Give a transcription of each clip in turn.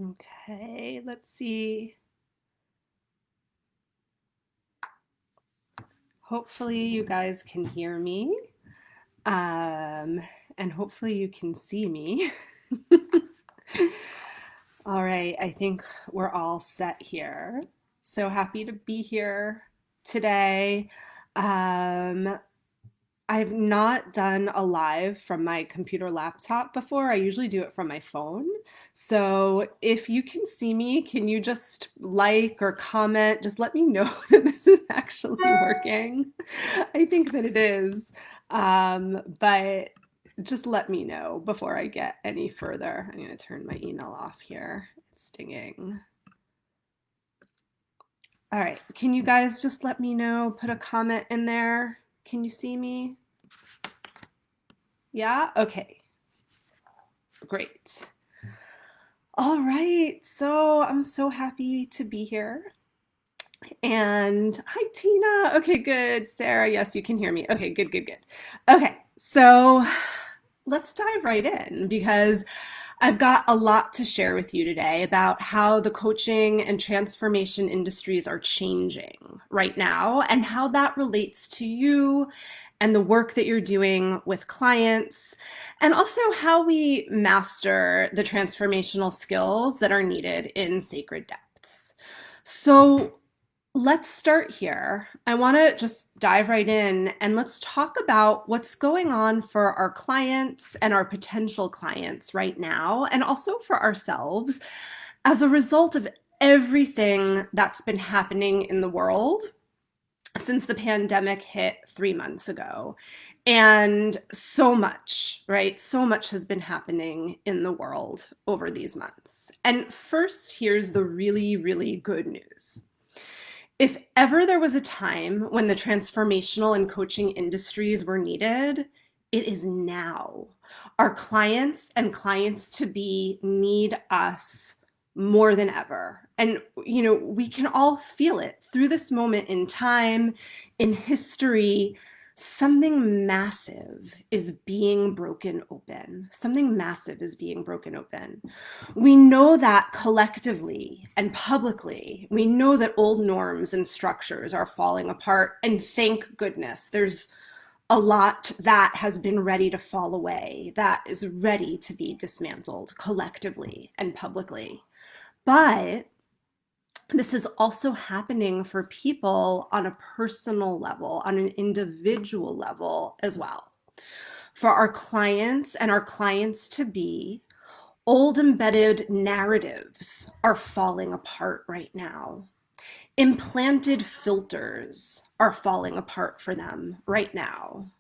Okay, let's see. Hopefully you guys can hear me. And hopefully you can see me. All right, I think we're all set here. So happy to be here today. Um, I've not done a live from my computer laptop before. I usually do it from my phone. So if you can see me, can you just like or comment? Just let me know that this is actually working. I think that it is. But just let me know before I get any further. I'm going to turn my email off here. It's stinging. All right. Can you guys just let me know? Put a comment in there. Can you see me? Yeah? Okay. Great. All right. So I'm so happy to be here. And hi, Tina. Okay, good. Sarah, yes, you can hear me. Okay, good, good, good. Okay, so let's dive right in because I've got a lot to share with you today about how the coaching and transformation industries are changing right now and how that relates to you and the work that you're doing with clients, and also how we master the transformational skills that are needed in sacred depths. So, let's start here. I want to just dive right in and let's talk about what's going on for our clients and our potential clients right now, and also for ourselves as a result of everything that's been happening in the world since the pandemic hit 3 months ago. And so much, right? So much has been happening in the world over these months. And first, here's the really, really good news. If ever there was a time when the transformational and coaching industries were needed, it is now. Our clients and clients to be need us more than ever. And, we can all feel it through this moment in time, in history. Something massive is being broken open. Something massive is being broken open. We know that collectively and publicly. We know that old norms and structures are falling apart. And thank goodness there's a lot that has been ready to fall away, that is ready to be dismantled collectively and publicly. But this is also happening for people on a personal level, on an individual level as well. For our clients and our clients to be, old embedded narratives are falling apart right now. Implanted filters are falling apart for them right now.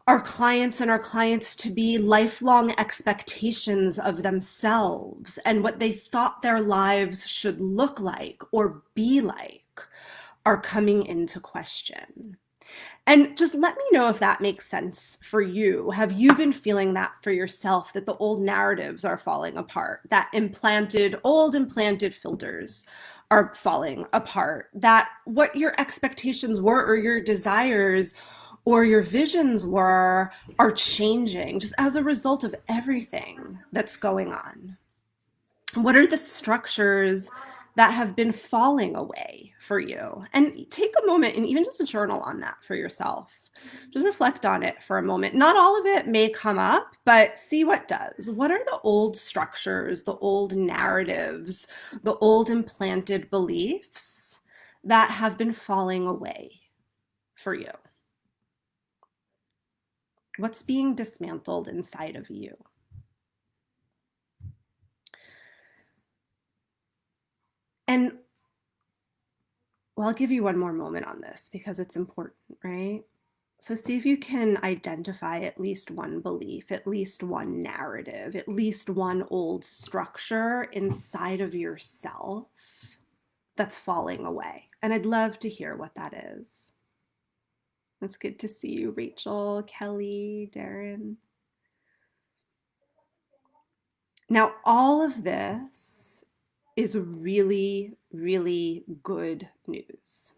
Our clients and our clients to be lifelong expectations of themselves and what they thought their lives should look like or be like are coming into question. And just let me know if that makes sense for you. Have you been feeling that for yourself, that the old narratives are falling apart, that old implanted filters are falling apart, that what your expectations were or your desires or your visions were are changing just as a result of everything that's going on? What are the structures that have been falling away for you? And take a moment and even just a journal on that for yourself. Just reflect on it for a moment. Not all of it may come up, but see what does. What are the old structures, the old narratives, the old implanted beliefs that have been falling away for you? What's being dismantled inside of you? And well, I'll give you one more moment on this because it's important, right? So see if you can identify at least one belief, at least one narrative, at least one old structure inside of yourself that's falling away. And I'd love to hear what that is. It's good to see you, Rachel, Kelly, Darren. Now, all of this is really, really good news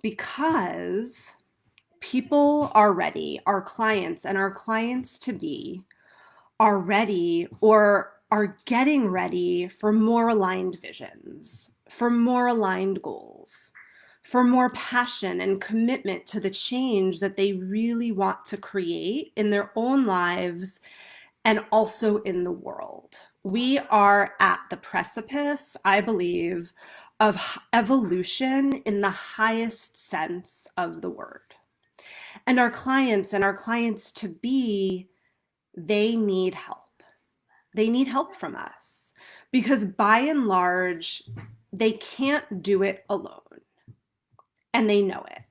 because people are ready, our clients and our clients to be are ready, or are getting ready for more aligned visions, for more aligned goals, for more passion and commitment to the change that they really want to create in their own lives and also in the world. We are at the precipice, I believe, of evolution in the highest sense of the word. And our clients to be, they need help. They need help from us because by and large, they can't do it alone and they know it.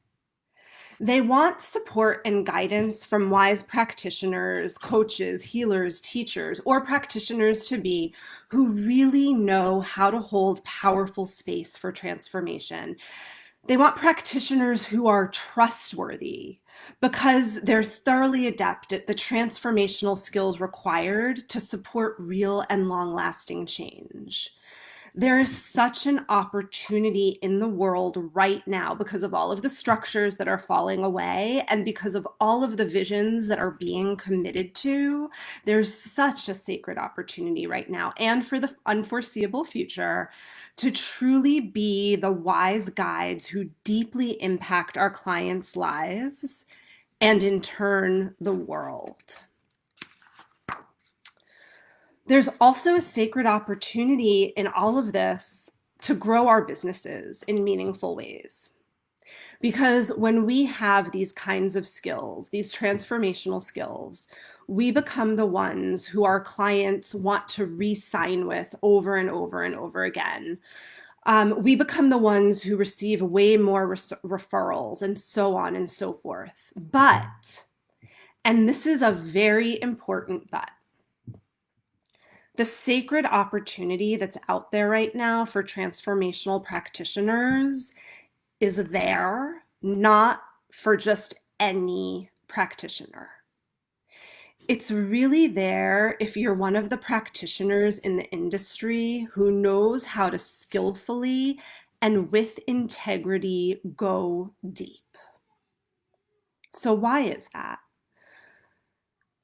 They want support and guidance from wise practitioners, coaches, healers, teachers, or practitioners to be who really know how to hold powerful space for transformation. They want practitioners who are trustworthy because they're thoroughly adept at the transformational skills required to support real and long-lasting change. There is such an opportunity in the world right now because of all of the structures that are falling away and because of all of the visions that are being committed to. There's such a sacred opportunity right now and for the unforeseeable future to truly be the wise guides who deeply impact our clients' lives and in turn the world. There's also a sacred opportunity in all of this to grow our businesses in meaningful ways. Because when we have these kinds of skills, these transformational skills, we become the ones who our clients want to re-sign with over and over and over again. We become the ones who receive way more referrals and so on and so forth. But, and this is a very important but, the sacred opportunity that's out there right now for transformational practitioners is there, not for just any practitioner. It's really there if you're one of the practitioners in the industry who knows how to skillfully and with integrity go deep. So why is that?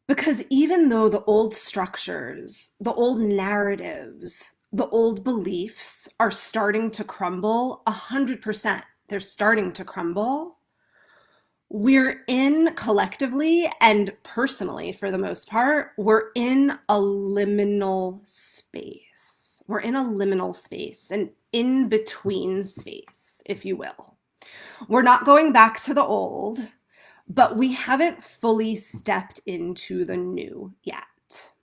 Because even though the old structures, the old narratives, the old beliefs are starting to crumble, 100%, they're starting to crumble, we're in collectively and personally, for the most part, we're in a liminal space. We're in a liminal space, an in-between space, if you will. We're not going back to the old, but we haven't fully stepped into the new yet.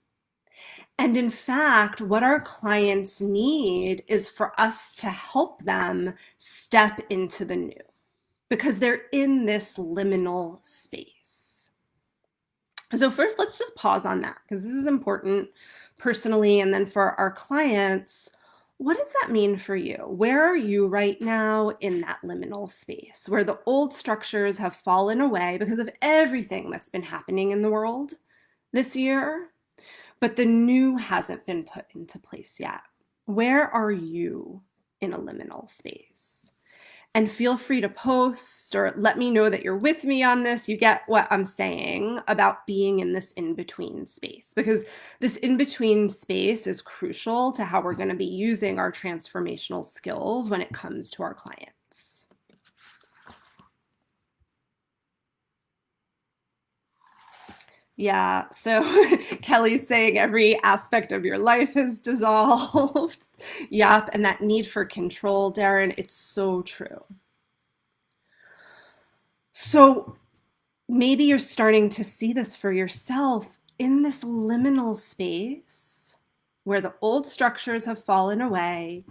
And in fact, what our clients need is for us to help them step into the new because they're in this liminal space. So first, let's just pause on that because this is important personally and then for our clients. What does that mean for you? Where are you right now in that liminal space where the old structures have fallen away because of everything that's been happening in the world this year, but the new hasn't been put into place yet? Where are you in a liminal space? And feel free to post or let me know that you're with me on this. You get what I'm saying about being in this in-between space, because this in-between space is crucial to how we're going to be using our transformational skills when it comes to our clients. Yeah, so Kelly's saying every aspect of your life has dissolved. Yep, and that need for control, Darren, it's so true. So maybe you're starting to see this for yourself in this liminal space where the old structures have fallen away,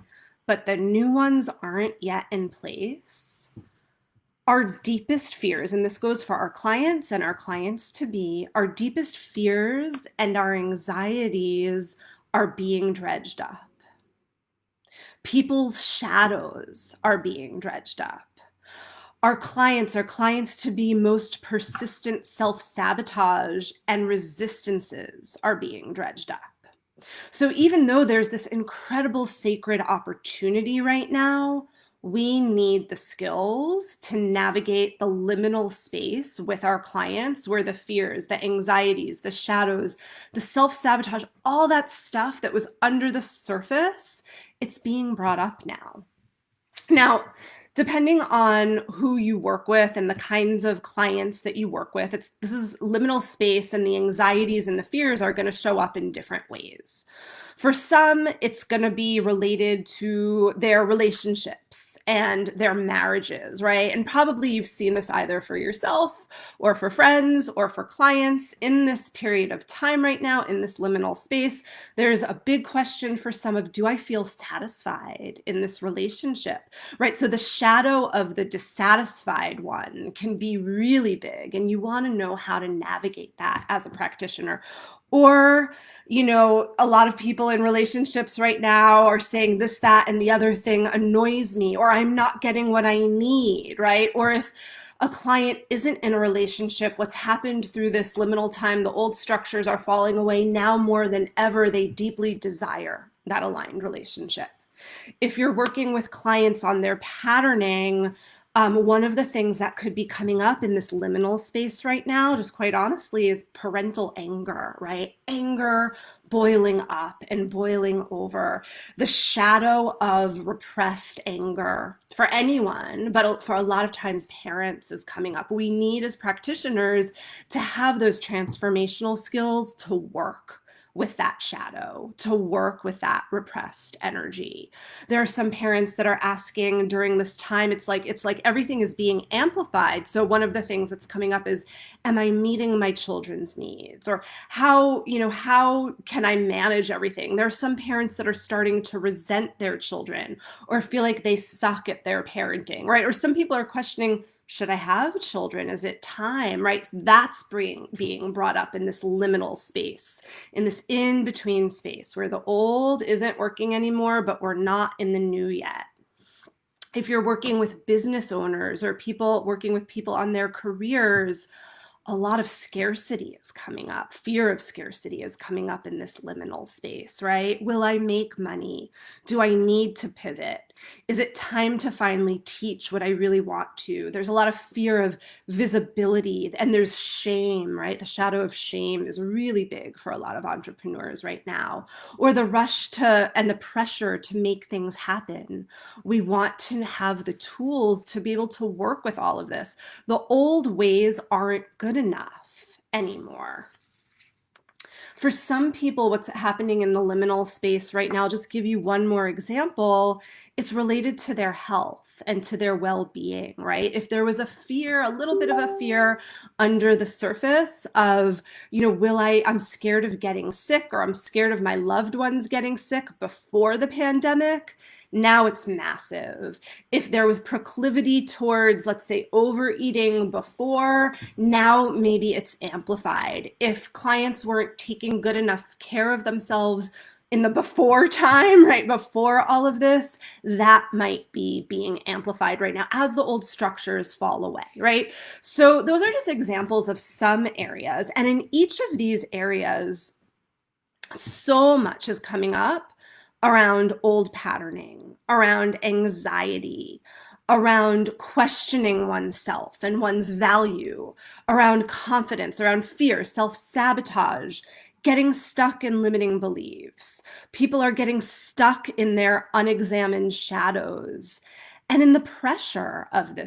but the new ones aren't yet in place. Our deepest fears, and this goes for our clients and our clients to be, our deepest fears and our anxieties are being dredged up. People's shadows are being dredged up. Our clients to be most persistent self-sabotage and resistances are being dredged up. So even though there's this incredible sacred opportunity right now, we need the skills to navigate the liminal space with our clients where the fears, the anxieties, the shadows, the self-sabotage, all that stuff that was under the surface, it's being brought up now. Now, depending on who you work with and the kinds of clients that you work with, this is liminal space, and the anxieties and the fears are going to show up in different ways. For some, it's going to be related to their relationships and their marriages, right? And probably you've seen this either for yourself or for friends or for clients in this period of time right now, in this liminal space. There's a big question for some of, do I feel satisfied in this relationship, right? So the shadow of the dissatisfied one can be really big, and you want to know how to navigate that as a practitioner. Or, a lot of people in relationships right now are saying this, that, and the other thing annoys me, or I'm not getting what I need, right? Or if a client isn't in a relationship, what's happened through this liminal time, the old structures are falling away. Now more than ever, they deeply desire that aligned relationship. If you're working with clients on their patterning, one of the things that could be coming up in this liminal space right now, just quite honestly, is parental anger, right? Anger boiling up and boiling over. The shadow of repressed anger for anyone, but for a lot of times parents, is coming up. We need, as practitioners, to have those transformational skills to work with that shadow, to work with that repressed energy. There are some parents that are asking during this time, it's like everything is being amplified. So one of the things that's coming up is, am I meeting my children's needs? Or how can I manage everything? There are some parents that are starting to resent their children or feel like they suck at their parenting, right? Or some people are questioning, should I have children? Is it time, right? So that's being brought up in this liminal space, in this in-between space where the old isn't working anymore, but we're not in the new yet. If you're working with business owners or working with people on their careers, a lot of scarcity is coming up. Fear of scarcity is coming up in this liminal space, right? Will I make money? Do I need to pivot? Is it time to finally teach what I really want to? There's a lot of fear of visibility, and there's shame, right? The shadow of shame is really big for a lot of entrepreneurs right now, or the rush to and the pressure to make things happen. We want to have the tools to be able to work with all of this. The old ways aren't good enough anymore. For some people, what's happening in the liminal space right now, I'll just give you one more example, it's related to their health and to their well-being, right? If there was a fear, a little bit of a fear under the surface of, I'm scared of getting sick, or I'm scared of my loved ones getting sick before the pandemic, now it's massive. If there was proclivity towards, let's say, overeating before, now maybe it's amplified. If clients weren't taking good enough care of themselves in the before time, right before all of this, that might be being amplified right now as the old structures fall away, right? So those are just examples of some areas. And in each of these areas, so much is coming up around old patterning, around anxiety, around questioning oneself and one's value, around confidence, around fear, self-sabotage, getting stuck in limiting beliefs. People are getting stuck in their unexamined shadows and in the pressure of this